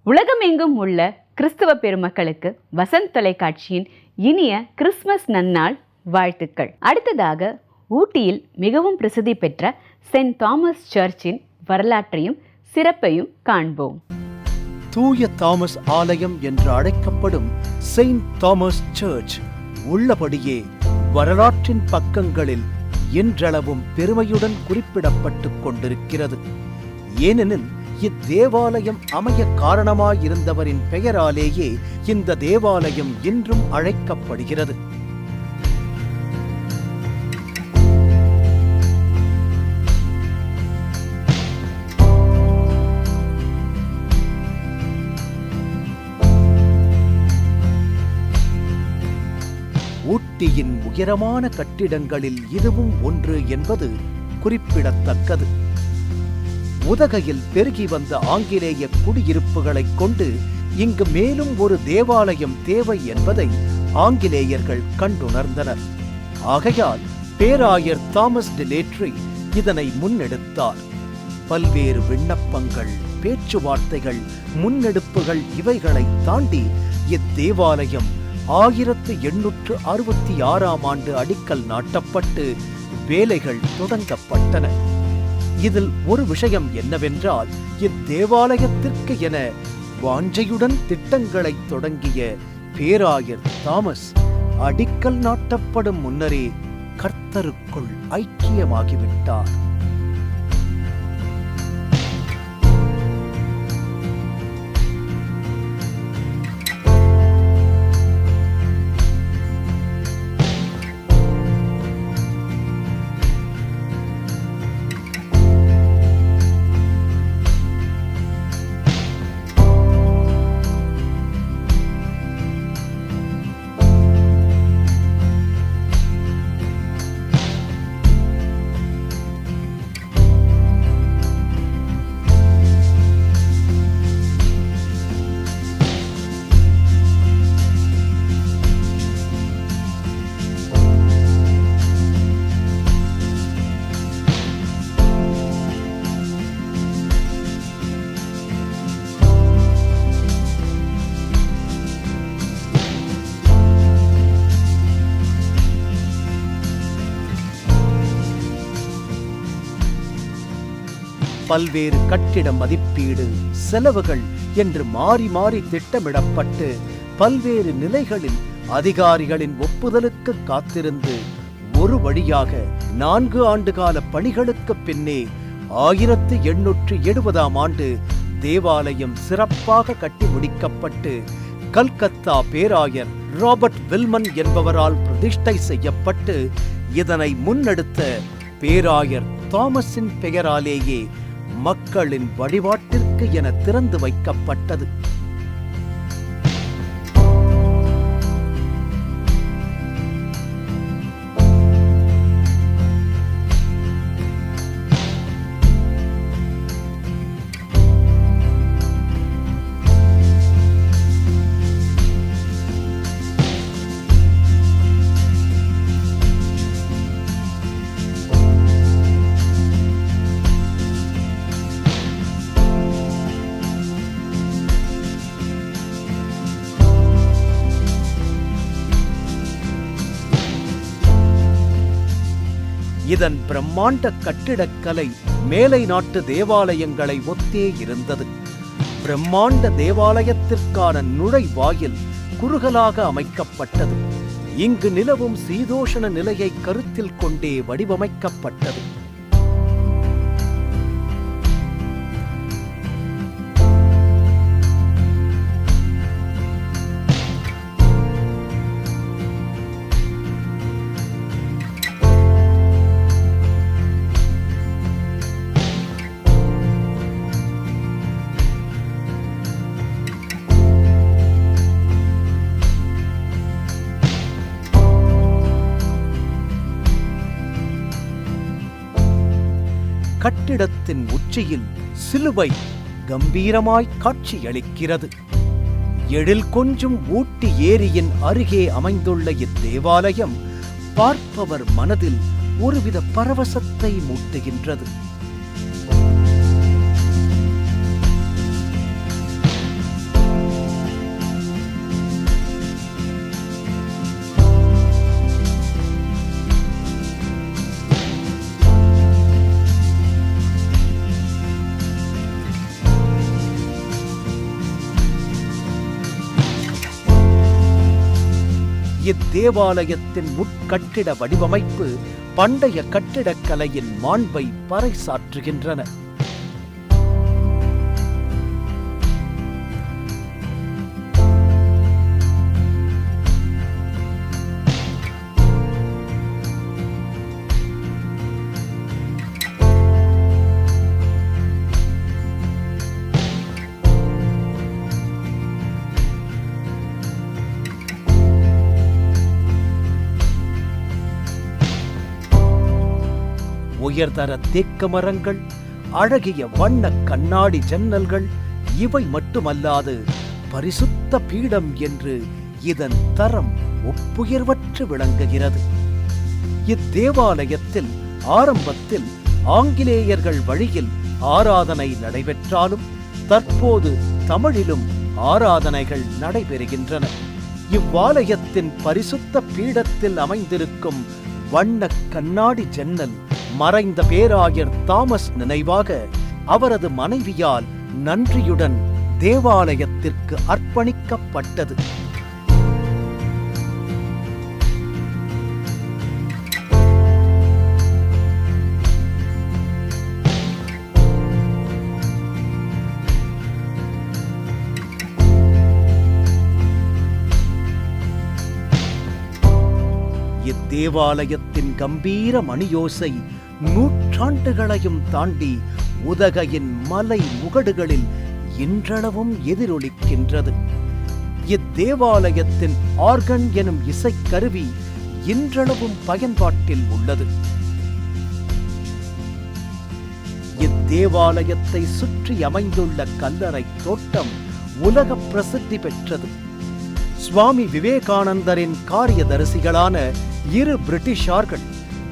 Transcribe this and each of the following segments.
உலகமெங்கும் உள்ள கிறிஸ்தவ பெருமக்களுக்கு வசந்த் தொலைக்காட்சியின் இனிய கிறிஸ்துமஸ் நன்னாள் வாழ்த்துக்கள். அடுத்ததாக ஊட்டியில் மிகவும் பிரசித்தி பெற்ற செயின்ட் தாமஸ் சர்ச்சின் வரலாற்றையும் சிறப்பையும் காண்போம். தூய தாமஸ் ஆலயம் என்று அழைக்கப்படும் செயின்ட் தாமஸ் சர்ச் உள்ளபடியே வரலாற்றின் பக்கங்களில் இன்றளவும் பெருமையுடன் குறிப்பிடப்பட்டுக் கொண்டிருக்கிறது. ஏனெனில் இத்தேவாலயம் அமைய காரணமாயிருந்தவரின் பெயராலேயே இந்த தேவாலயம் இன்றும் அழைக்கப்படுகிறது. ஊட்டியின் உயரமான கட்டிடங்களில் இதுவும் ஒன்று என்பது குறிப்பிடத்தக்கது. உதகையில் பெருகி வந்த ஆங்கிலேய குடியிருப்புகளைக் கொண்டு இங்கு மேலும் ஒரு தேவாலயம் தேவை என்பதை ஆங்கிலேயர்கள் கண்டுணர்ந்தனர். ஆகையால் பேராயர் தாமஸ் டி லேட்ரி இதனை முன்னெடுத்தார். பல்வேறு விண்ணப்பங்கள், பேச்சுவார்த்தைகள், முன்னெடுப்புகள் இவைகளை தாண்டி இத்தேவாலயம் 1866 ஆண்டு அடிக்கல் நாட்டப்பட்டு வேலைகள் தொடங்கப்பட்டன. இதில் ஒரு விஷயம் என்னவென்றால், இத்தேவாலயத்திற்கு என வாஞ்சையுடன் திட்டங்களை தொடங்கிய பேராயர் தாமஸ் அடிக்கல் நாட்டப்படும் முன்னரே கர்த்தருக்குள் ஐக்கியமாகிவிட்டார். பல்வேறு கட்டிட மதிப்பீடு, செலவுகள் என்று மாறி மாறி திட்டமிடப்பட்டு பல்வேறு நிலைகளில் அதிகாரிகளின் ஒப்புதலுக்கு காத்திருந்து ஒரு வழியாக 4 ஆண்டுகால பணிகளுக்கு பின்னே 1870 ஆண்டு தேவாலயம் சிறப்பாக கட்டி முடிக்கப்பட்டு கல்கத்தா பேராயர் ராபர்ட் வில்மன் என்பவரால் பிரதிஷ்டை செய்யப்பட்டு இதனை முன்னெடுத்த பேராயர் தாமஸின் பெயராலேயே மக்களின் வழிபாட்டிற்கு என திறந்து வைக்கப்பட்டது. இதன் பிரம்மாண்ட கட்டிடக்கலை மேலை நாட்டு தேவாலயங்களை ஒத்தே இருந்தது. பிரம்மாண்ட தேவாலயத்திற்கான நுழைவாயில் குறுகலாக அமைக்கப்பட்டது. இங்கு நிலவும் சீதோஷண நிலையை கருத்தில் கொண்டே வடிவமைக்கப்பட்டது. கட்டிடத்தின் உச்சியில் சிலுவை கம்பீரமாய் காட்சியளிக்கிறது. எழில் கொஞ்சும் ஊட்டி ஏரியின் அருகே அமைந்துள்ள இத்தேவாலயம் பார்ப்பவர் மனதில் ஒருவித பரவசத்தை மூட்டுகின்றது. இத்தேவாலயத்தின் உட்கட்டிட வடிவமைப்பு பண்டைய கட்டிடக்கலையின் மாண்பை பறைசாற்றுகின்றன. உயர்தர தேக்க மரங்கள், அழகிய வண்ண கண்ணாடி ஜன்னல்கள் இவை மட்டுமல்லாது பரிசுத்த பீடம் என்று இதன் தரம் ஒப்புயர்வற்று விளங்குகிறது. இத்தேவாலயத்தில் ஆரம்பத்தில் ஆங்கிலேயர்கள் வழியில் ஆராதனை நடைபெற்றாலும் தற்போது தமிழிலும் ஆராதனைகள் நடைபெறுகின்றன. இவ்வாலயத்தின் பரிசுத்த பீடத்தில் அமைந்திருக்கும் வண்ண கண்ணாடி ஜன்னல் மறைந்த பேராயர் தாமஸ் நினைவாக அவரது மனைவியால் நன்றியுடன் தேவாலயத்திற்கு அர்ப்பணிக்கப்பட்டது. இத்தேவாலயத்தின் கம்பீர மணியோசை நூற்றாண்டுகளையும் தாண்டி உதகையின் மலை முகடுகளில் இன்றளவும் எதிரொலிக்கின்றது. இத்தேவாலயத்தின் ஆர்கன் எனும் இசைக்கருவி இன்றளவும் பயன்பாட்டில் உள்ளது. இத்தேவாலயத்தை சுற்றி அமைந்துள்ள கல்லறை தோட்டம் உலக பிரசித்தி பெற்றது. சுவாமி விவேகானந்தரின் காரியதரிசிகளான 2 பிரிட்டிஷார்கள்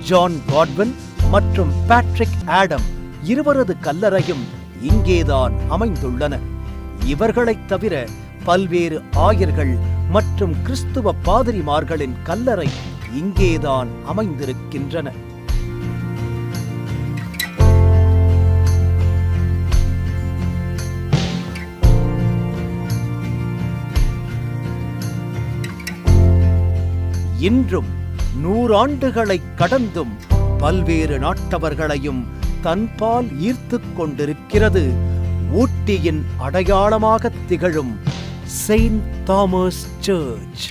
ஜான் காட்வின் மற்றும் பேட்ரிக் ஆடம் இருவரது கல்லறையும் இங்கேதான் அமைந்துள்ளன. இவர்களைத் தவிர பல்வேறு ஆயர்கள் மற்றும் கிறிஸ்துவ பாதிரிமார்களின் கல்லறை இங்கேதான் அமைந்திருக்கின்றன. இன்றும் 100 ஆண்டுகளை கடந்தும் பல்வேறு நாட்டவர்களையும் தன்பால் ஈர்த்துக் கொண்டிருக்கிறது ஊட்டியின் அடையாளமாக திகழும் செயின்ட் தாமஸ் சர்ச்.